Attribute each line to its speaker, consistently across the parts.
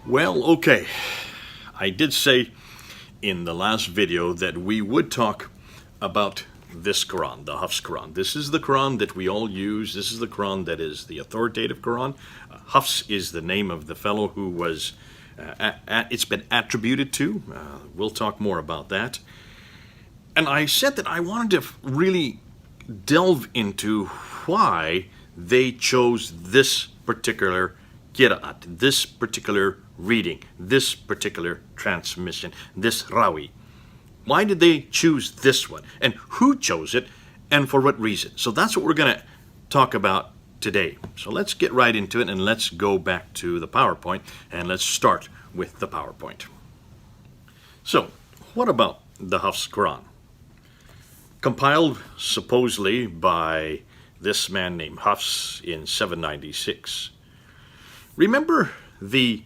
Speaker 1: Well, okay. I did say in the last video that we would talk about this Quran, the Hafs Qur'an. This is the Quran that we all use. This is the Quran that is the authoritative Quran. Hafs is the name of the fellow who was, it's been attributed to. We'll talk more about that. And I said that I wanted to really delve into why they chose this particular qira'at, this particular reading, this particular transmission, this rawi. Why did they choose this one? And who chose it? And for what reason? So that's what we're going to talk about today. So let's get right into it and let's go back to the PowerPoint and let's start with the PowerPoint. So, what about the Hafs Qur'an? Compiled supposedly by this man named Hafs in 796. Remember the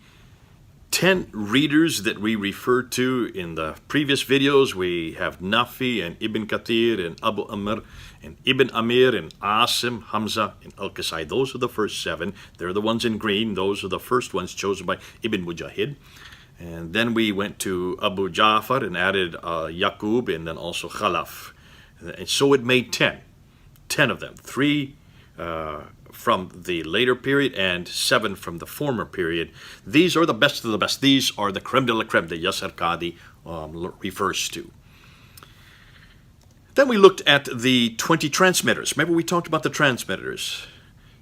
Speaker 1: 10 readers that we referred to in the previous videos? We have Nafi and Ibn Kathir and Abu Amr and Ibn Amir and Asim, Hamza and Al-Qasai. Those are the first 7. They're the ones in green. Those are the first ones chosen by Ibn Mujahid. And then we went to Abu Ja'far and added Yaqub and then also Khalaf. And so it made 10. 10 of them. 3 from the later period and 7 from the former period. These are the best of the best. These are the creme de la creme that Yasser Qadi refers to. Then we looked at the 20 transmitters. Remember we talked about the transmitters.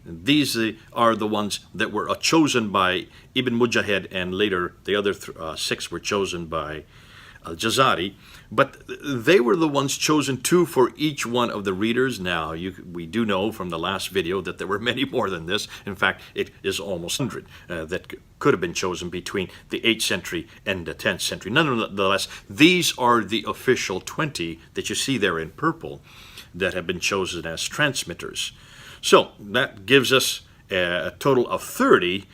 Speaker 1: These are the ones that were chosen by Ibn Mujahid, and later the other 6 were chosen by Al-Jazari, but they were the ones chosen 2 for each one of the readers. Now, we do know from the last video that there were many more than this. In fact, it is almost 100 that could have been chosen between the 8th century and the 10th century. Nonetheless, these are the official 20 that you see there in purple that have been chosen as transmitters. So, that gives us a total of 30.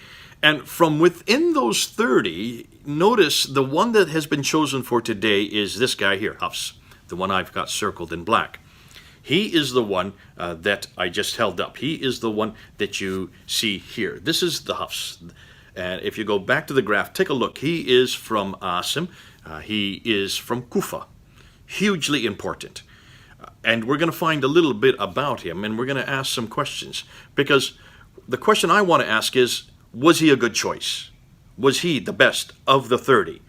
Speaker 1: And from within those 30, notice the one that has been chosen for today is this guy here, Hafs, the one I've got circled in black. He is the one that I just held up. He is the one that you see here. This is the Hafs. And if you go back to the graph, take a look. He is from Asim. He is from Kufa. Hugely important. And we're going to find a little bit about him, and we're going to ask some questions. Because the question I want to ask is, was he a good choice? Was he the best of the 30?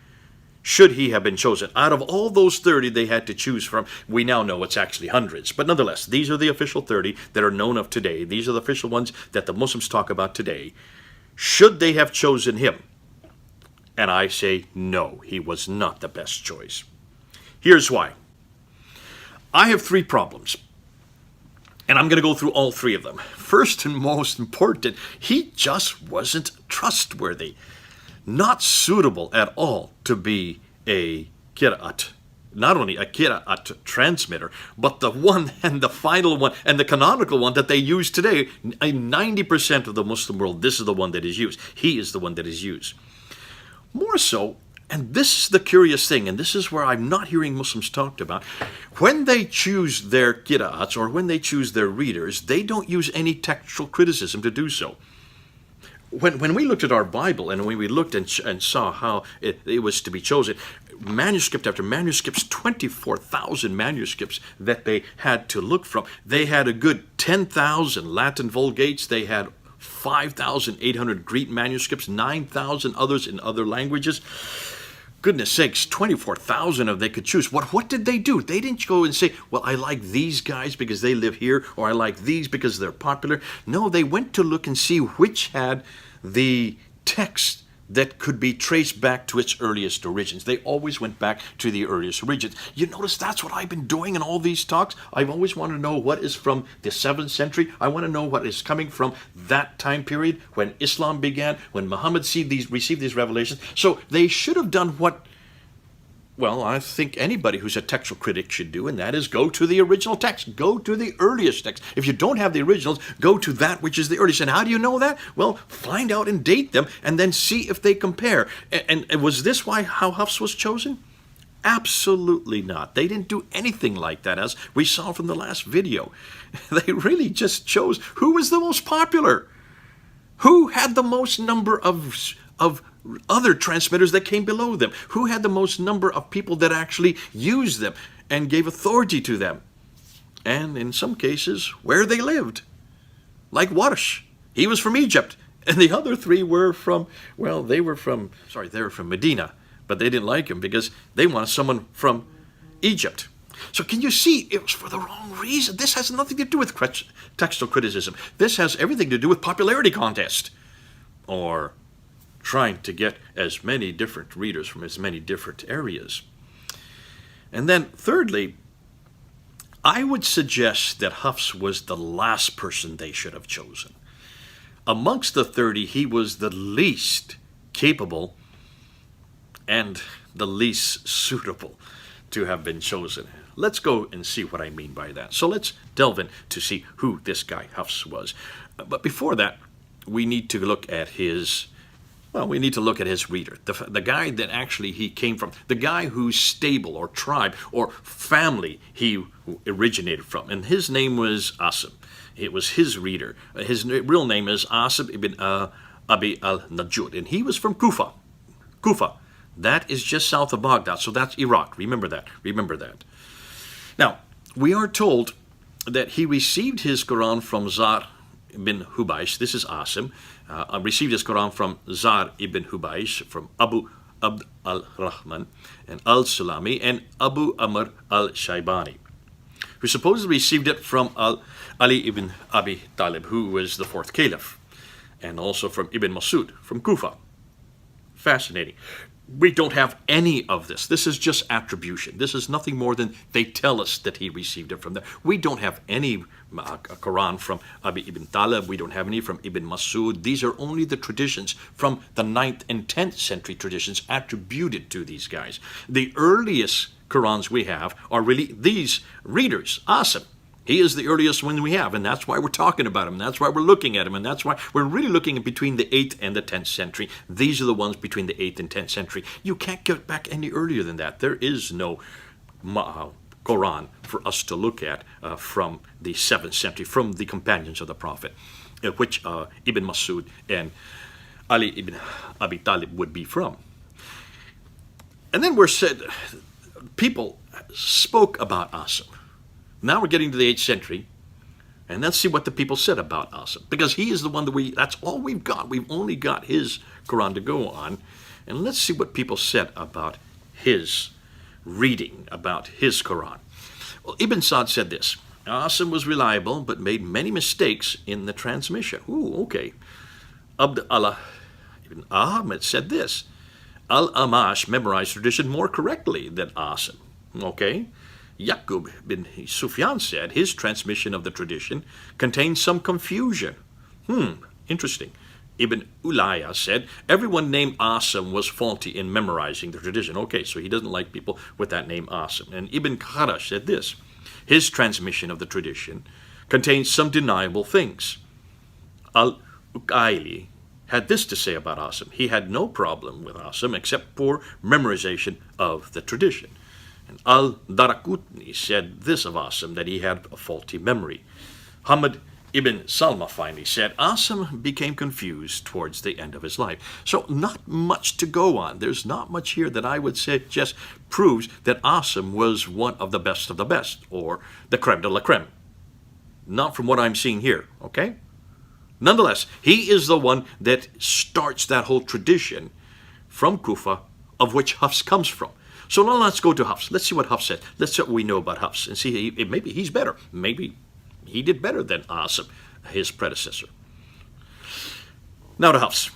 Speaker 1: Should he have been chosen? Out of all those 30 they had to choose from, we now know it's actually hundreds. But nonetheless, these are the official 30 that are known of today. These are the official ones that the Muslims talk about today. Should they have chosen him? And I say no, he was not the best choice. Here's why. I have 3 problems. And I'm going to go through all 3 of them. First and most important, he just wasn't trustworthy. Not suitable at all to be a qira'at. Not only a qira'at transmitter, but the one and the final one and the canonical one that they use today. 90% of the Muslim world, this is the one that is used. He is the one that is used. More so, and this is the curious thing, and this is where I'm not hearing Muslims talked about. When they choose their qira'ats, or when they choose their readers, they don't use any textual criticism to do so. When we looked at our Bible, and when we looked and saw how it was to be chosen, manuscript after manuscripts, 24,000 manuscripts that they had to look from. They had a good 10,000 Latin Vulgates. They had 5,800 Greek manuscripts, 9,000 others in other languages. Goodness sakes, 24,000 of they could choose. What did they do? They didn't go and say, well, I like these guys because they live here, or I like these because they're popular. No, they went to look and see which had the text that could be traced back to its earliest origins. They always went back to the earliest origins. You notice that's what I've been doing in all these talks. I've always wanted to know what is from the 7th century. I want to know what is coming from that time period when Islam began, when Muhammad received these revelations. So they should have done what, well, I think anybody who's a textual critic should do, and that is go to the original text. Go to the earliest text. If you don't have the originals, go to that which is the earliest. And how do you know that? Well, find out and date them, and then see if they compare. And was this how Hafs was chosen? Absolutely not. They didn't do anything like that, as we saw from the last video. They really just chose who was the most popular, who had the most number of other transmitters that came below them? Who had the most number of people that actually used them and gave authority to them? And in some cases, where they lived. Like Warsh. He was from Egypt. And the other three were from, well, they were from Medina. But they didn't like him because they wanted someone from Egypt. So can you see, it was for the wrong reason. This has nothing to do with textual criticism. This has everything to do with popularity contest. Or trying to get as many different readers from as many different areas. And then thirdly, I would suggest that Hafs was the last person they should have chosen. Amongst the 30, he was the least capable and the least suitable to have been chosen. Let's go and see what I mean by that. So let's delve in to see who this guy Hafs was. But before that, we need to look at his reader, the guy that actually he came from, the guy whose stable or tribe or family he originated from. And his name was Asim. It was his reader. His real name is Asim ibn Abi al-Najud, and he was from Kufa. Kufa. That is just south of Baghdad, so that's Iraq. Remember that. Now, we are told that he received his Quran from Zar ibn Hubaysh. This is Asim. Received his Quran from Zar ibn Hubaysh, from Abu Abd al-Rahman, and al-Sulami, and Abu Amr al-Shaybani, who supposedly received it from Ali ibn Abi Talib, who was the fourth caliph, and also from Ibn Masud, from Kufa. Fascinating. We don't have any of this. This is just attribution. This is nothing more than they tell us that he received it from them. We don't have any Quran from Abi ibn Talib. We don't have any from Ibn Masud. These are only the traditions from the 9th and 10th century traditions attributed to these guys. The earliest Qurans we have are really these readers, Asim. He is the earliest one we have, and that's why we're talking about him. That's why we're looking at him, and that's why we're really looking at between the 8th and the 10th century. These are the ones between the 8th and 10th century. You can't get back any earlier than that. There is no Quran for us to look at from the 7th century, from the companions of the Prophet, which Ibn Masud and Ali ibn Abi Talib would be from. And then people spoke about Asim. Now we're getting to the 8th century, and let's see what the people said about Asim. Because he is the one that's all we've got. We've only got his Quran to go on. And let's see what people said about his reading, about his Quran. Well, Ibn Sa'd said this: Asim was reliable, but made many mistakes in the transmission. Ooh, okay. Abd Allah ibn Ahmed said this: Al-Amash memorized tradition more correctly than Asim. Okay. Yaqub bin Sufyan said his transmission of the tradition contained some confusion. Interesting. Ibn Ulayya said everyone named Asim was faulty in memorizing the tradition. Okay, so he doesn't like people with that name Asim. And Ibn Kharash said this: his transmission of the tradition contains some deniable things. Al-Uqayli had this to say about Asim: he had no problem with Asim except poor memorization of the tradition. And Al-Darakutni said this of Asim, that he had a faulty memory. Hamad ibn Salma finally said Asim became confused towards the end of his life. So not much to go on. There's not much here that I would say just proves that Asim was one of the best, or the creme de la creme. Not from what I'm seeing here, okay? Nonetheless, he is the one that starts that whole tradition from Kufa, of which Hafs comes from. So now let's go to Hafs. Let's see what Hafs said. Let's see what we know about Hafs and see maybe he's better. Maybe he did better than Asim, his predecessor. Now to Hafs.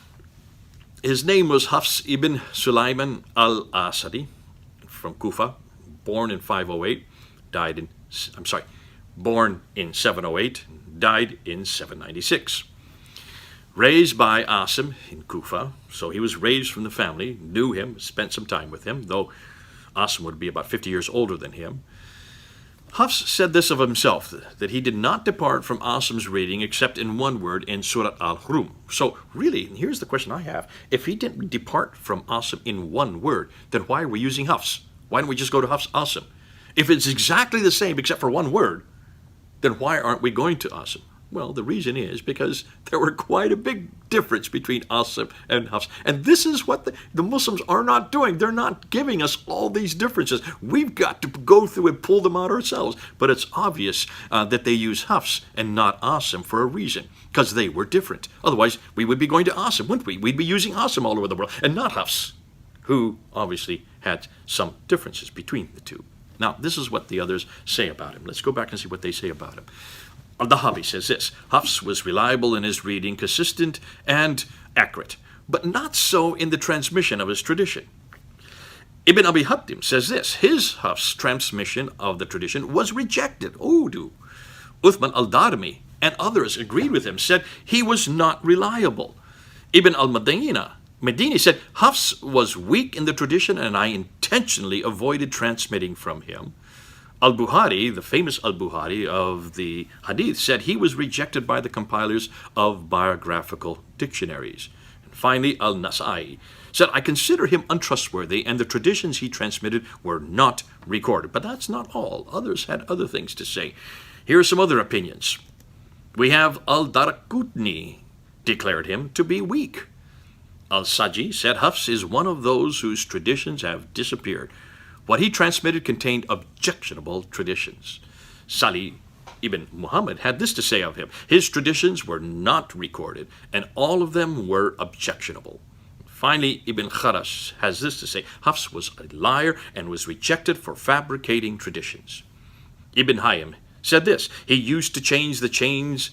Speaker 1: His name was Hafs ibn Sulaiman al-Asadi from Kufa, born in 508, born in 708, died in 796. Raised by Asim in Kufa, so he was raised from the family, knew him, spent some time with him, though Asim would be about 50 years older than him. Hafs said this of himself, that he did not depart from Asim's reading except in one word in Surah Al-Rum. So really, here's the question I have. If he didn't depart from Asim in one word, then why are we using Hafs? Why don't we just go to Hafs Asim? If it's exactly the same except for one word, then why aren't we going to Asim? Well, the reason is because there were quite a big difference between Asim and Hafs. And this is what the Muslims are not doing. They're not giving us all these differences. We've got to go through and pull them out ourselves. But it's obvious that they use Hafs and not Asim for a reason, because they were different. Otherwise, we would be going to Asim, wouldn't we? We'd be using Asim all over the world and not Hafs, who obviously had some differences between the two. Now, this is what the others say about him. Let's go back and see what they say about him. Al-Dahabi says this: Hafs was reliable in his reading, consistent and accurate, but not so in the transmission of his tradition. Ibn Abi Hatim says this: his Hafs transmission of the tradition was rejected. Uthman al-Darimi and others agreed with him, said he was not reliable. Ibn al-Medini said Hafs was weak in the tradition and I intentionally avoided transmitting from him. Al-Bukhari, the famous Al-Bukhari of the Hadith, said he was rejected by the compilers of biographical dictionaries. And finally, Al-Nasai said, I consider him untrustworthy and the traditions he transmitted were not recorded. But that's not all. Others had other things to say. Here are some other opinions. We have Al-Daraqutni declared him to be weak. Al-Saji said Hafs is one of those whose traditions have disappeared. What he transmitted contained objectionable traditions. Salih ibn Muhammad had this to say of him: his traditions were not recorded, and all of them were objectionable. Finally, Ibn Kharash has this to say: Hafs was a liar and was rejected for fabricating traditions. Ibn Hayim said this: he used to change the chains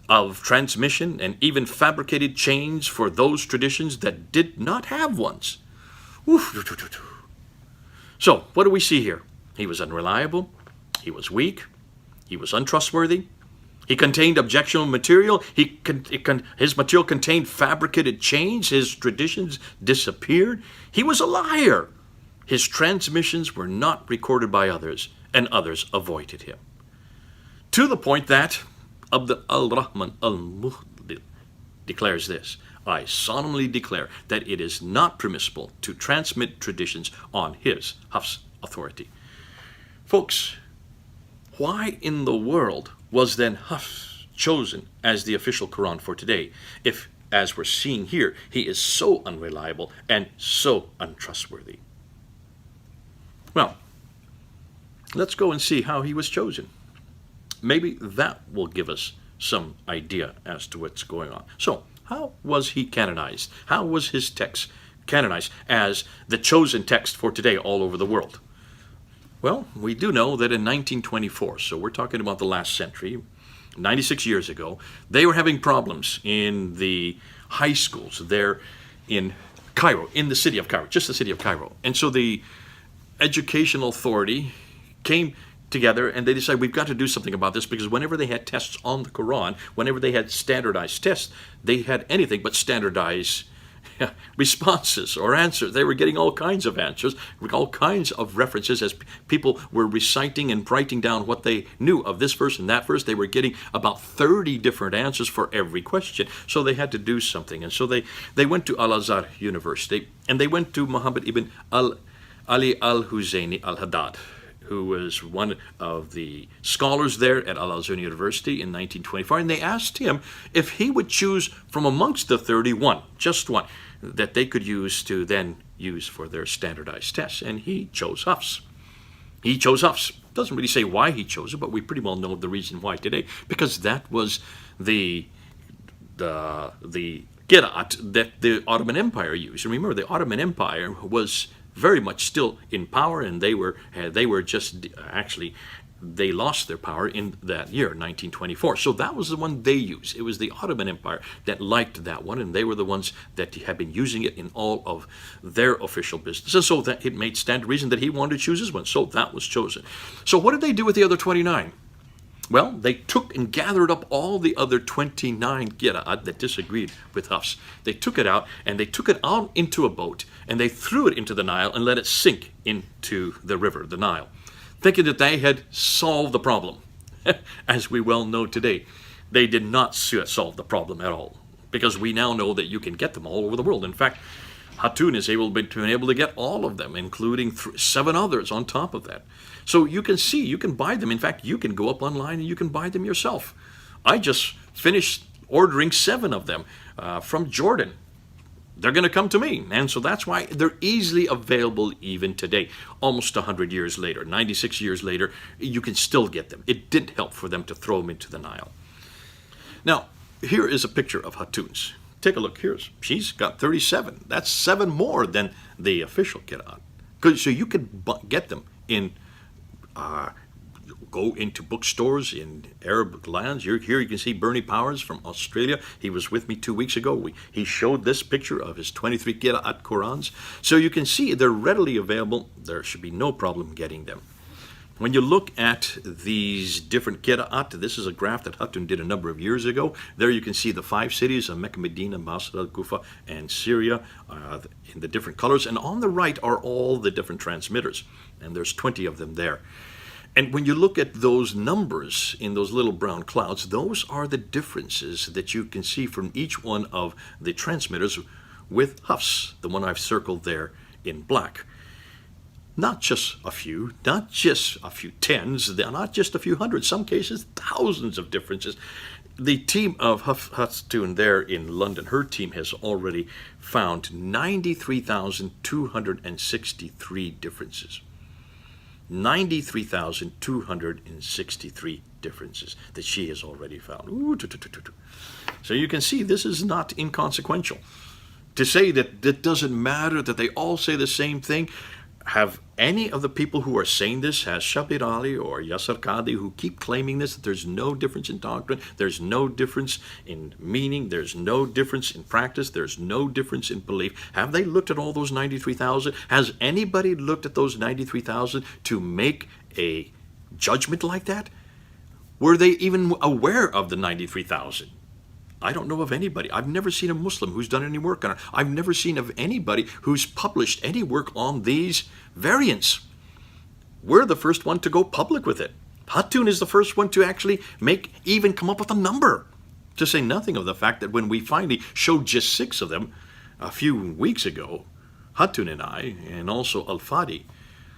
Speaker 1: of transmission and even fabricated chains for those traditions that did not have ones. So, what do we see here? He was unreliable, he was weak, he was untrustworthy, he contained objectionable material, his material contained fabricated chains, his traditions disappeared, he was a liar. His transmissions were not recorded by others, and others avoided him. To the point that Abd al-Rahman al-Muhdil declares this: I solemnly declare that it is not permissible to transmit traditions on his Hafs authority. Folks, why in the world was then Hafs chosen as the official Quran for today, if, as we're seeing here, he is so unreliable and so untrustworthy? Well, let's go and see how he was chosen. Maybe that will give us some idea as to what's going on. So, how was he canonized? How was his text canonized as the chosen text for today all over the world? Well, we do know that in 1924, so we're talking about the last century, 96 years ago, they were having problems in the high schools there in Cairo, in the city of Cairo, just the city of Cairo. And so the educational authority came together and they decided we've got to do something about this, because whenever they had tests on the Quran, whenever they had standardized tests, they had anything but standardized responses or answers. They were getting all kinds of answers, all kinds of references as people were reciting and writing down what they knew of this verse and that verse. They were getting about 30 different answers for every question. So they had to do something. And so they went to Al-Azhar University and they went to Muhammad ibn Ali al-Husayni al-Haddad, who was one of the scholars there at Al-Azhar University in 1924, and they asked him if he would choose from amongst the 31, just one, that they could use to then use for their standardized tests, and he chose Hafs. He chose Hafs. Doesn't really say why he chose it, but we pretty well know the reason why today, because that was the qira'at that the Ottoman Empire used. And remember, the Ottoman Empire was very much still in power, and they were just actually, they lost their power in that year, 1924. So that was the one they used. It was the Ottoman Empire that liked that one, and they were the ones that had been using it in all of their official business. And so that it made stand reason that he wanted to choose his one. So that was chosen. So what did they do with the other 29? Well, they took and gathered up all the other 29 qira'at that disagreed with Hafs. They took it out, and they took it out into a boat, and they threw it into the Nile and let it sink into the river, the Nile, thinking that they had solved the problem. As we well know today, they did not solve the problem at all, because we now know that you can get them all over the world. In fact, Hatun is able to get all of them, including 7 others on top of that. So you can see, you can buy them. In fact, you can go up online and you can buy them yourself. I just finished ordering 7 of them from Jordan. They're going to come to me. And so that's why they're easily available even today. Almost 100 years later, 96 years later, you can still get them. It didn't help for them to throw them into the Nile. Now, here is a picture of Hatun's. Take a look. She's got 37. That's 7 more than the official Qur'an. So you can get them in, go into bookstores in Arab lands. Here you can see Bernie Powers from Australia. He was with me 2 weeks ago. He showed this picture of his 23 Qira'at Qur'ans. So you can see they're readily available. There should be no problem getting them. When you look at these different Qira'at, this is a graph that Hatun did a number of years ago. There you can see the 5 cities of Mecca, Medina, Basra, Kufa, and Syria in the different colors. And on the right are all the different transmitters. And there's 20 of them there. And when you look at those numbers in those little brown clouds, those are the differences that you can see from each one of the transmitters with Hafs, the one I've circled there in black. Not just a few, not just a few tens, not just a few hundred, some cases thousands of differences. The team of Hafs Qur'an there in London, her team has already found 93,263 differences. 93,263 differences that she has already found. So you can see this is not inconsequential. To say that it doesn't matter, that they all say the same thing, have any of the people who are saying this, has Shabir Ali or Yasser Qadi, who keep claiming this, that there's no difference in doctrine, there's no difference in meaning, there's no difference in practice, there's no difference in belief, have they looked at all those 93,000? Has anybody looked at those 93,000 to make a judgment like that? Were they even aware of the 93,000? I don't know of anybody. I've never seen a Muslim who's done any work on it. I've never seen of anybody who's published any work on these variants. We're the first one to go public with it. Hatun is the first one to actually even come up with a number. To say nothing of the fact that when we finally showed just 6 of them a few weeks ago, Hatun and I, and also Al-Fadi,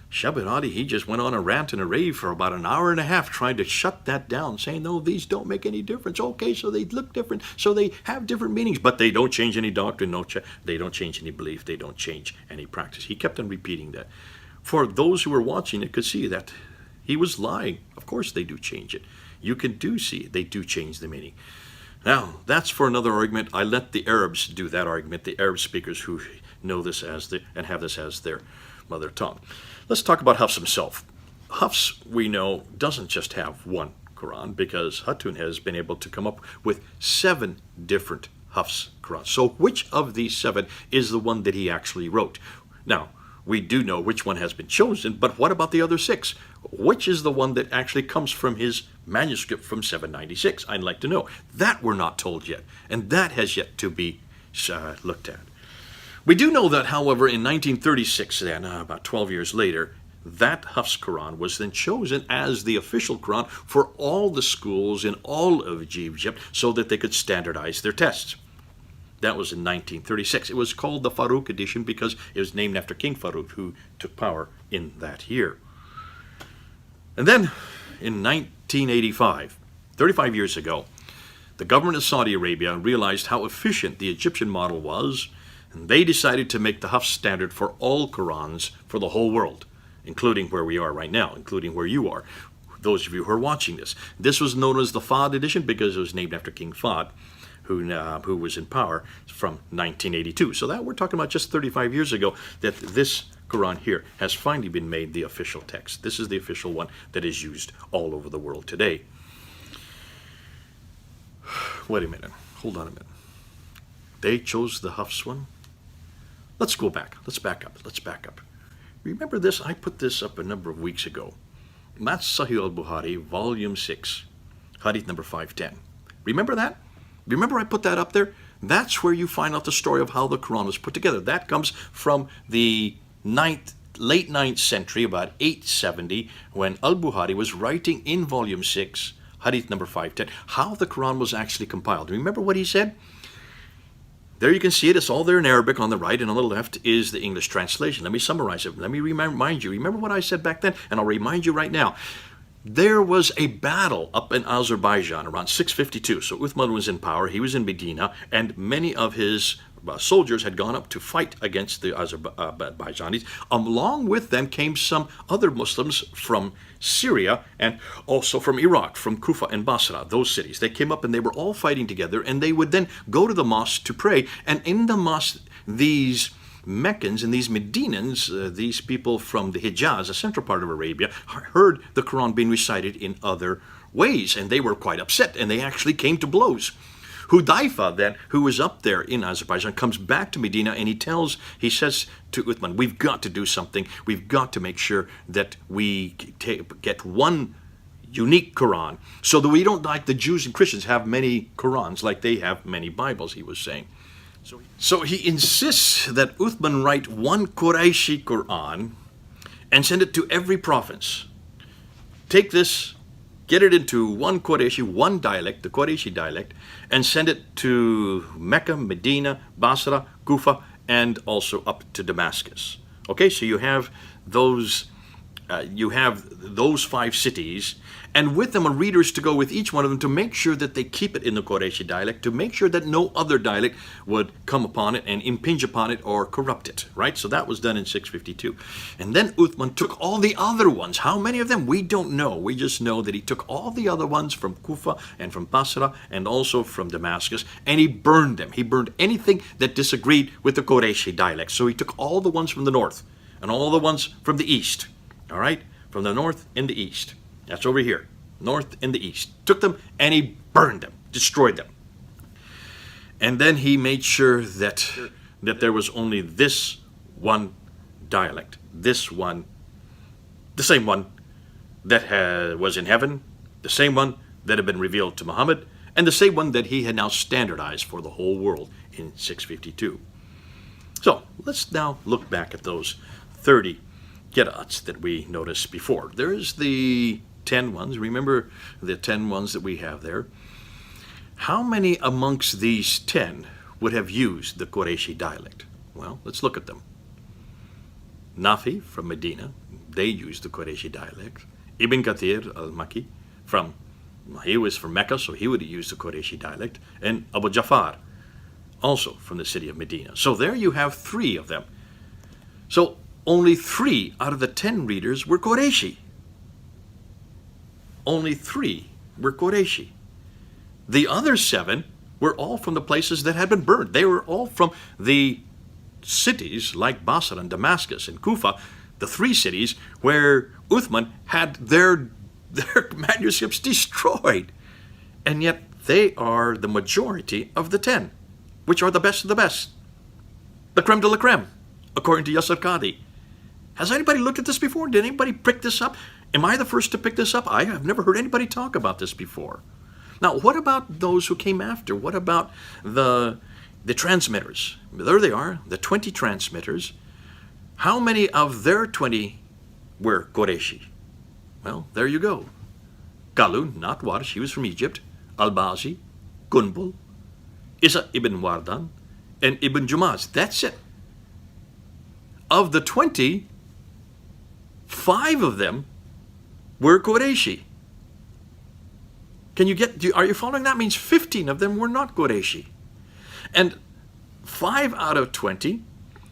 Speaker 1: Shabir Ali, he just went on a rant and a rave for about an hour and a half trying to shut that down, saying, no, these don't make any difference. Okay, so they look different, so they have different meanings, but they don't change any doctrine, they don't change any belief, they don't change any practice. He kept on repeating that. For those who were watching it could see that he was lying. Of course they do change it. You can see they do change the meaning. Now, that's for another argument. I let the Arabs do that argument, the Arab speakers who know this and have this as their mother tongue. Let's talk about Hafs himself. Hafs, we know, doesn't just have one Quran, because Hatun has been able to come up with 7 different Hafs Qur'ans. So which of these 7 is the one that he actually wrote? Now, we do know which one has been chosen, but what about the other 6? Which is the one that actually comes from his manuscript from 796? I'd like to know. That we're not told yet, and that has yet to be looked at. We do know that, however, in 1936, then, about 12 years later, that Hafs Qur'an was then chosen as the official Qur'an for all the schools in all of Egypt so that they could standardize their tests. That was in 1936. It was called the Farouk edition because it was named after King Farouk, who took power in that year. And then, in 1985, 35 years ago, the government of Saudi Arabia realized how efficient the Egyptian model was, and they decided to make the Hafs standard for all Qur'ans for the whole world, including where we are right now, including where you are, those of you who are watching this. This was known as the Fahd edition because it was named after King Fahd, who was in power from 1982. So that we're talking about just 35 years ago that this Quran here has finally been made the official text. This is the official one that is used all over the world today. Wait a minute. Hold on a minute. They chose the Hafs one? Let's go back. Let's back up. Remember this? I put this up a number of weeks ago. That's Sahih al-Bukhari, volume 6, hadith number 510. Remember that? Remember I put that up there? That's where you find out the story of how the Quran was put together. That comes from the late 9th century, about 870, when al-Bukhari was writing in volume 6, hadith number 510, how the Quran was actually compiled. Remember what he said? There you can see it. It's all there in Arabic on the right, and on the left is the English translation. Let me summarize it. Let me remind you. Remember what I said back then, and I'll remind you right now. there was a battle up in Azerbaijan around 652. So Uthman was in power, he was in Medina, and many of his soldiers had gone up to fight against the Azerbaijanis. Along with them came some other Muslims from Syria and also from Iraq, from Kufa and Basra, those cities. They came up and they were all fighting together, and they would then go to the mosque to pray. And in the mosque, these Meccans and these Medinans, these people from the Hijaz, the central part of Arabia, heard the Quran being recited in other ways, and they were quite upset, and they actually came to blows. Hudayfa then, who was up there in Azerbaijan, comes back to Medina, and he says to Uthman, we've got to do something. We've got to make sure that we get one unique Quran, so that we don't, like the Jews and Christians, have many Qurans like they have many Bibles, he was saying. So he insists that Uthman write one Qurayshi Quran and send it to every province. Take this, get it into one Qurayshi, one dialect, the Qurayshi dialect, and send it to Mecca, Medina, Basra, Kufa, and also up to Damascus. Okay, so you have those 5 cities, and with them are readers to go with each one of them to make sure that they keep it in the Qurayshi dialect, to make sure that no other dialect would come upon it and impinge upon it or corrupt it, right? So that was done in 652. And then Uthman took all the other ones. How many of them? We don't know. We just know that he took all the other ones from Kufa and from Basra and also from Damascus, and he burned them. He burned anything that disagreed with the Qurayshi dialect. So he took all the ones from the north and all the ones from the east, all right? From the north and the east. That's over here, north and the east. Took them and he burned them, destroyed them. And then he made sure that there was only this one dialect, this one, the same one that was in heaven, the same one that had been revealed to Muhammad, and the same one that he had now standardized for the whole world in 652. So let's now look back at those 30 qira'ats that we noticed before. There's the 10 ones. Remember the 10 ones that we have there. How many amongst these 10 would have used the Qurayshi dialect? Well, let's look at them. Nafi from Medina, they used the Qurayshi dialect. Ibn Kathir al-Makki, he was from Mecca, so he would have used the Qurayshi dialect. And Abu Jafar, also from the city of Medina. So there you have 3 of them. So only 3 out of the 10 readers were Qurayshi. Only 3 were Qurayshi. The other 7 were all from the places that had been burned. They were all from the cities like Basra and Damascus and Kufa, the 3 cities where Uthman had their manuscripts destroyed. And yet they are the majority of the 10, which are the best of the best. The creme de la creme, according to Yasser Qadi. Has anybody looked at this before? Did anybody pick this up? Am I the first to pick this up? I have never heard anybody talk about this before. Now, what about those who came after? What about the transmitters? There they are, the 20 transmitters. How many of their 20 were Qurayshi? Well, there you go. Qalun, not Warsh, he was from Egypt. Al-Bazi, Gunbul, Isa ibn Wardan, and Ibn Jumaz. That's it. Of the 20, 5 of them were Qurayshi. Are you following? That means 15 of them were not Qurayshi. And 5 out of 20,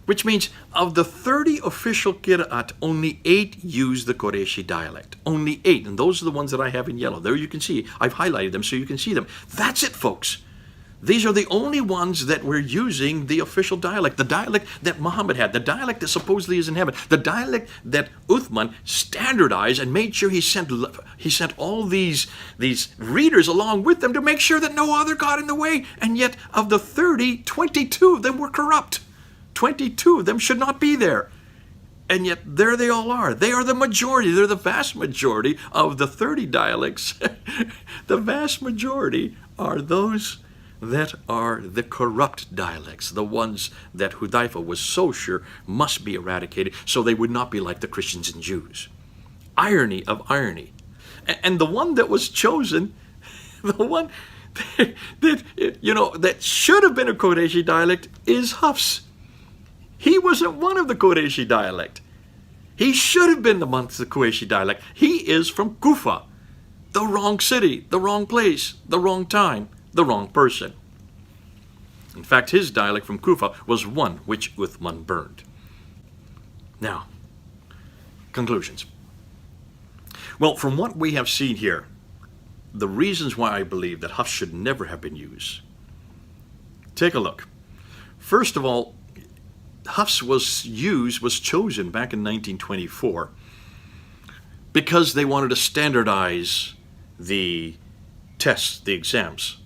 Speaker 1: which means of the 30 official qira'at, only 8 use the Qurayshi dialect. Only 8, and those are the ones that I have in yellow. There you can see, I've highlighted them so you can see them. That's it, folks. These are the only ones that were using the official dialect, the dialect that Muhammad had, the dialect that supposedly is in heaven, the dialect that Uthman standardized and made sure he sent all these readers along with them to make sure that no other got in the way. And yet of the 30, 22 of them were corrupt. 22 of them should not be there. And yet there they all are. They are the majority. They're the vast majority of the 30 dialects. The vast majority are those that are the corrupt dialects, the ones that Hudayfa was so sure must be eradicated so they would not be like the Christians and Jews. Irony of irony. And the one that was chosen, the one that should have been a Qurayshi dialect is Hafs. He wasn't one of the Qurayshi dialect. He should have been amongst the Qurayshi dialect. He is from Kufa. The wrong city, the wrong place, the wrong time, the wrong person. In fact, his dialect from Kufa was one which Uthman burned. Now, conclusions. Well, from what we have seen here, the reasons why I believe that Hafs should never have been used. Take a look. First of all, Hafs was chosen back in 1924 because they wanted to standardize the tests, the exams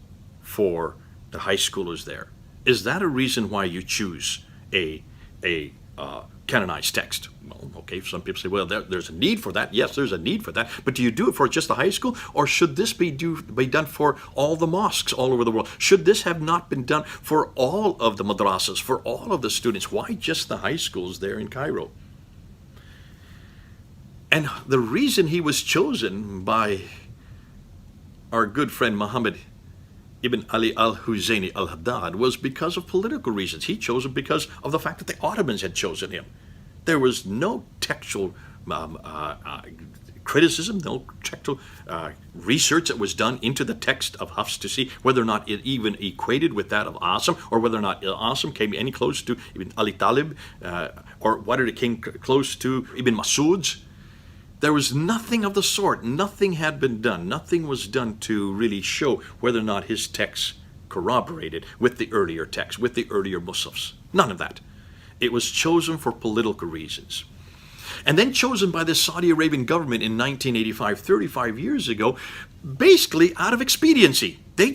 Speaker 1: for the high schoolers there. Is that a reason why you choose a canonized text? Well, okay, some people say, well, there's a need for that. Yes, there's a need for that. But do you do it for just the high school? Or should this be done for all the mosques all over the world? Should this have not been done for all of the madrasas, for all of the students? Why just the high schools there in Cairo? And the reason he was chosen by our good friend Muhammad Ibn Ali al-Huzayni al-Haddad was because of political reasons. He chose him because of the fact that the Ottomans had chosen him. There was no textual criticism, no textual research that was done into the text of Hafs to see whether or not it even equated with that of Asim, or whether or not Asim came any close to Ibn Ali Talib, or whether it came close to Ibn Masud's. There was nothing of the sort. Nothing had been done. Nothing was done to really show whether or not his text corroborated with the earlier text, with the earlier Musafs. None of that. It was chosen for political reasons. And then chosen by the Saudi Arabian government in 1985, 35 years ago, basically out of expediency. They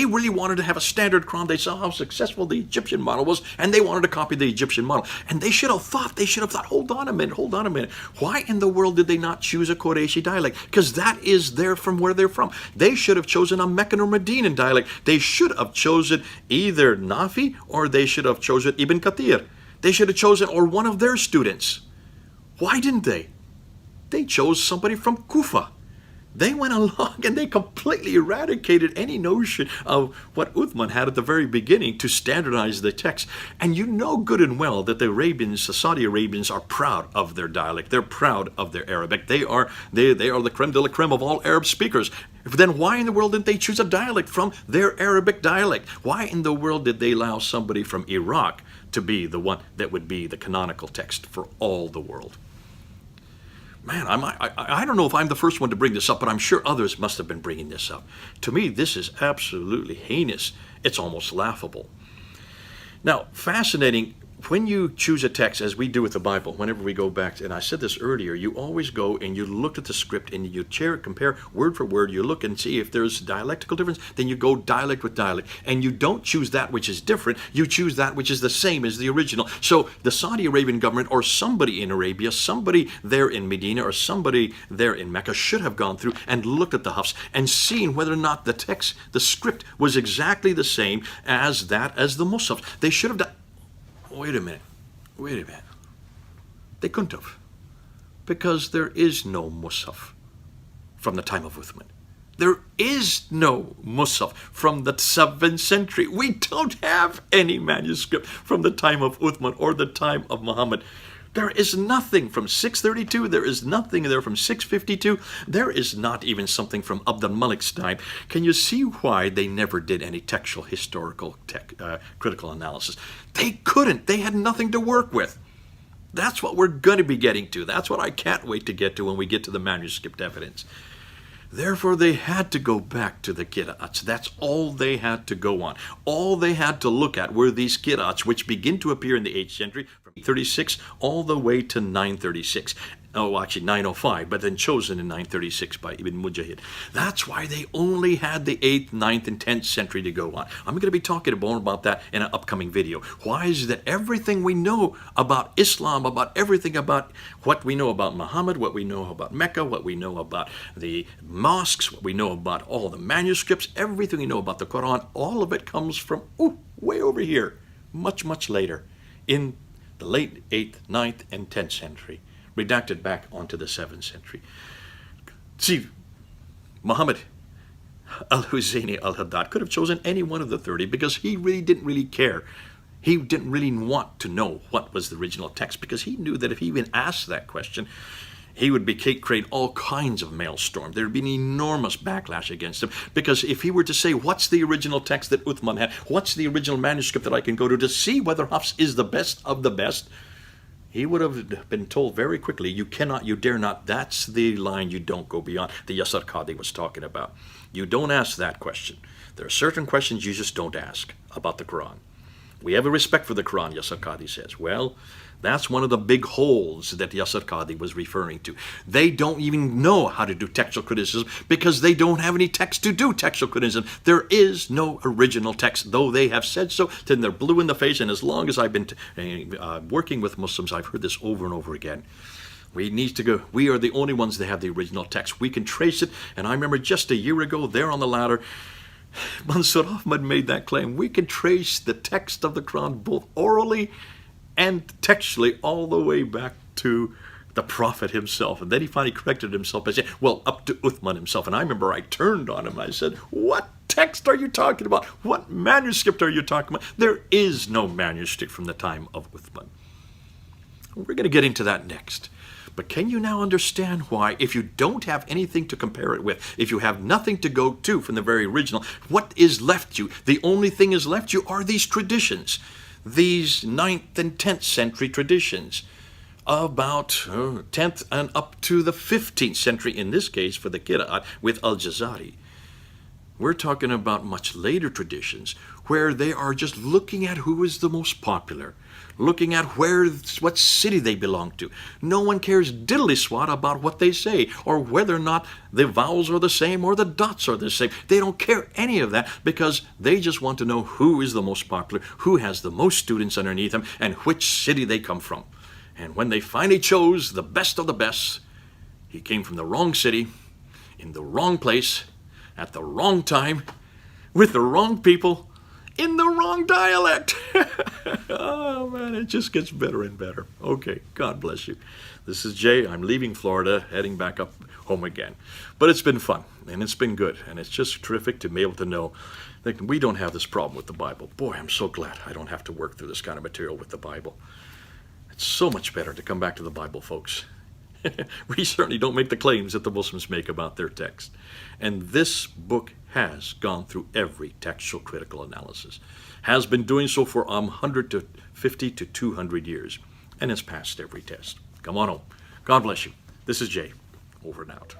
Speaker 1: really wanted to have a standard Quran. They saw how successful the Egyptian model was, and they wanted to copy the Egyptian model. And they should have thought, hold on a minute. Why in the world did they not choose a Qurayshi dialect? Because that is from where they're from. They should have chosen a Meccan or Medinan dialect. They should have chosen either Nafi, or they should have chosen Ibn Kathir. They should have chosen, or one of their students. Why didn't they? They chose somebody from Kufa. They went along and they completely eradicated any notion of what Uthman had at the very beginning to standardize the text. And you know good and well that the Saudi Arabians are proud of their dialect. They're proud of their Arabic. They are the creme de la creme of all Arab speakers. Then why in the world didn't they choose a dialect from their Arabic dialect? Why in the world did they allow somebody from Iraq to be the one that would be the canonical text for all the world? Man, I don't know if I'm the first one to bring this up, but I'm sure others must have been bringing this up. To me, this is absolutely heinous. It's almost laughable. Now, fascinating, when you choose a text, as we do with the Bible, whenever we go back, and I said this earlier, you always go and you look at the script and you compare word for word. You look and see if there's dialectical difference, then you go dialect with dialect. And you don't choose that which is different, you choose that which is the same as the original. So the Saudi Arabian government, or somebody in Arabia, somebody there in Medina, or somebody there in Mecca should have gone through and looked at the Hafs and seen whether or not the text, the script, was exactly the same as the Musaf. They should have done. Wait a minute. They couldn't have. Because there is no Musaf from the time of Uthman. There is no Musaf from the 7th century. We don't have any manuscript from the time of Uthman or the time of Muhammad. There is nothing from 632. There is nothing there from 652. There is not even something from Abd al-Malik's time. Can you see why they never did any textual historical critical analysis? They couldn't. They had nothing to work with. That's what we're going to be getting to. That's what I can't wait to get to when we get to the manuscript evidence. Therefore, they had to go back to the qira'ats. That's all they had to go on. All they had to look at were these qira'ats, which begin to appear in the 8th century, from 36 all the way to 936. Oh, actually 905, but then chosen in 936 by Ibn Mujahid. That's why they only had the 8th, 9th, and 10th century to go on. I'm going to be talking more about that in an upcoming video. Why is it that everything we know about Islam, about everything about what we know about Muhammad, what we know about Mecca, what we know about the mosques, what we know about all the manuscripts, everything we know about the Quran, all of it comes from way over here, much, much later, in the late 8th, 9th, and 10th century. Redacted back onto the 7th century. See, Muhammad al-Huzayni al-Haddad could have chosen any one of the 30 because he really didn't care. He didn't really want to know what was the original text, because he knew that if he even asked that question, he would create all kinds of maelstrom. There would be an enormous backlash against him, because if he were to say, what's the original text that Uthman had? What's the original manuscript that I can go to see whether Hafs is the best of the best? He would have been told very quickly, you cannot, you dare not. That's the line you don't go beyond, the Yasar Qadi was talking about. You don't ask that question. There are certain questions you just don't ask about the Quran. We have a respect for the Quran, Yasar Qadi says. Well, that's one of the big holes that Yasar Qadi was referring to. They don't even know how to do textual criticism because they don't have any text to do textual criticism. There is no original text, though they have said so. Then they're blue in the face, and as long as I've been working with Muslims, I've heard this over and over again. We need to go. We are the only ones that have the original text. We can trace it, and I remember just a year ago, there on the ladder, Mansur Ahmad made that claim. We can trace the text of the Quran both orally and textually all the way back to the Prophet himself. And then he finally corrected himself by saying, well, up to Uthman himself. And I remember I turned on him. I said, what text are you talking about? What manuscript are you talking about? There is no manuscript from the time of Uthman. We're going to get into that next. But can you now understand why, if you don't have anything to compare it with, if you have nothing to go to from the very original, what is left you? The only thing is left you are these traditions, these 9th and 10th century traditions, about 10th and up to the 15th century, in this case for the Qira'at, with Al-Jazari. We're talking about much later traditions where they are just looking at who is the most popular, looking at what city they belong to. No one cares diddly swat about what they say or whether or not the vowels are the same or the dots are the same. They don't care any of that because they just want to know who is the most popular, who has the most students underneath them, and which city they come from. And when they finally chose the best of the best, he came from the wrong city, in the wrong place, at the wrong time, with the wrong people, in the wrong dialect. Oh man, it just gets better and better. Okay, God bless you. This is Jay. I'm leaving Florida, heading back up home again. But it's been fun, and it's been good, and it's just terrific to be able to know that we don't have this problem with the Bible. Boy, I'm so glad I don't have to work through this kind of material with the Bible. It's so much better to come back to the Bible, folks. We certainly don't make the claims that the Muslims make about their text. And this book has gone through every textual critical analysis, has been doing so for 150 to 200 years, and has passed every test. Come on home. God bless you. This is Jay. Over and out.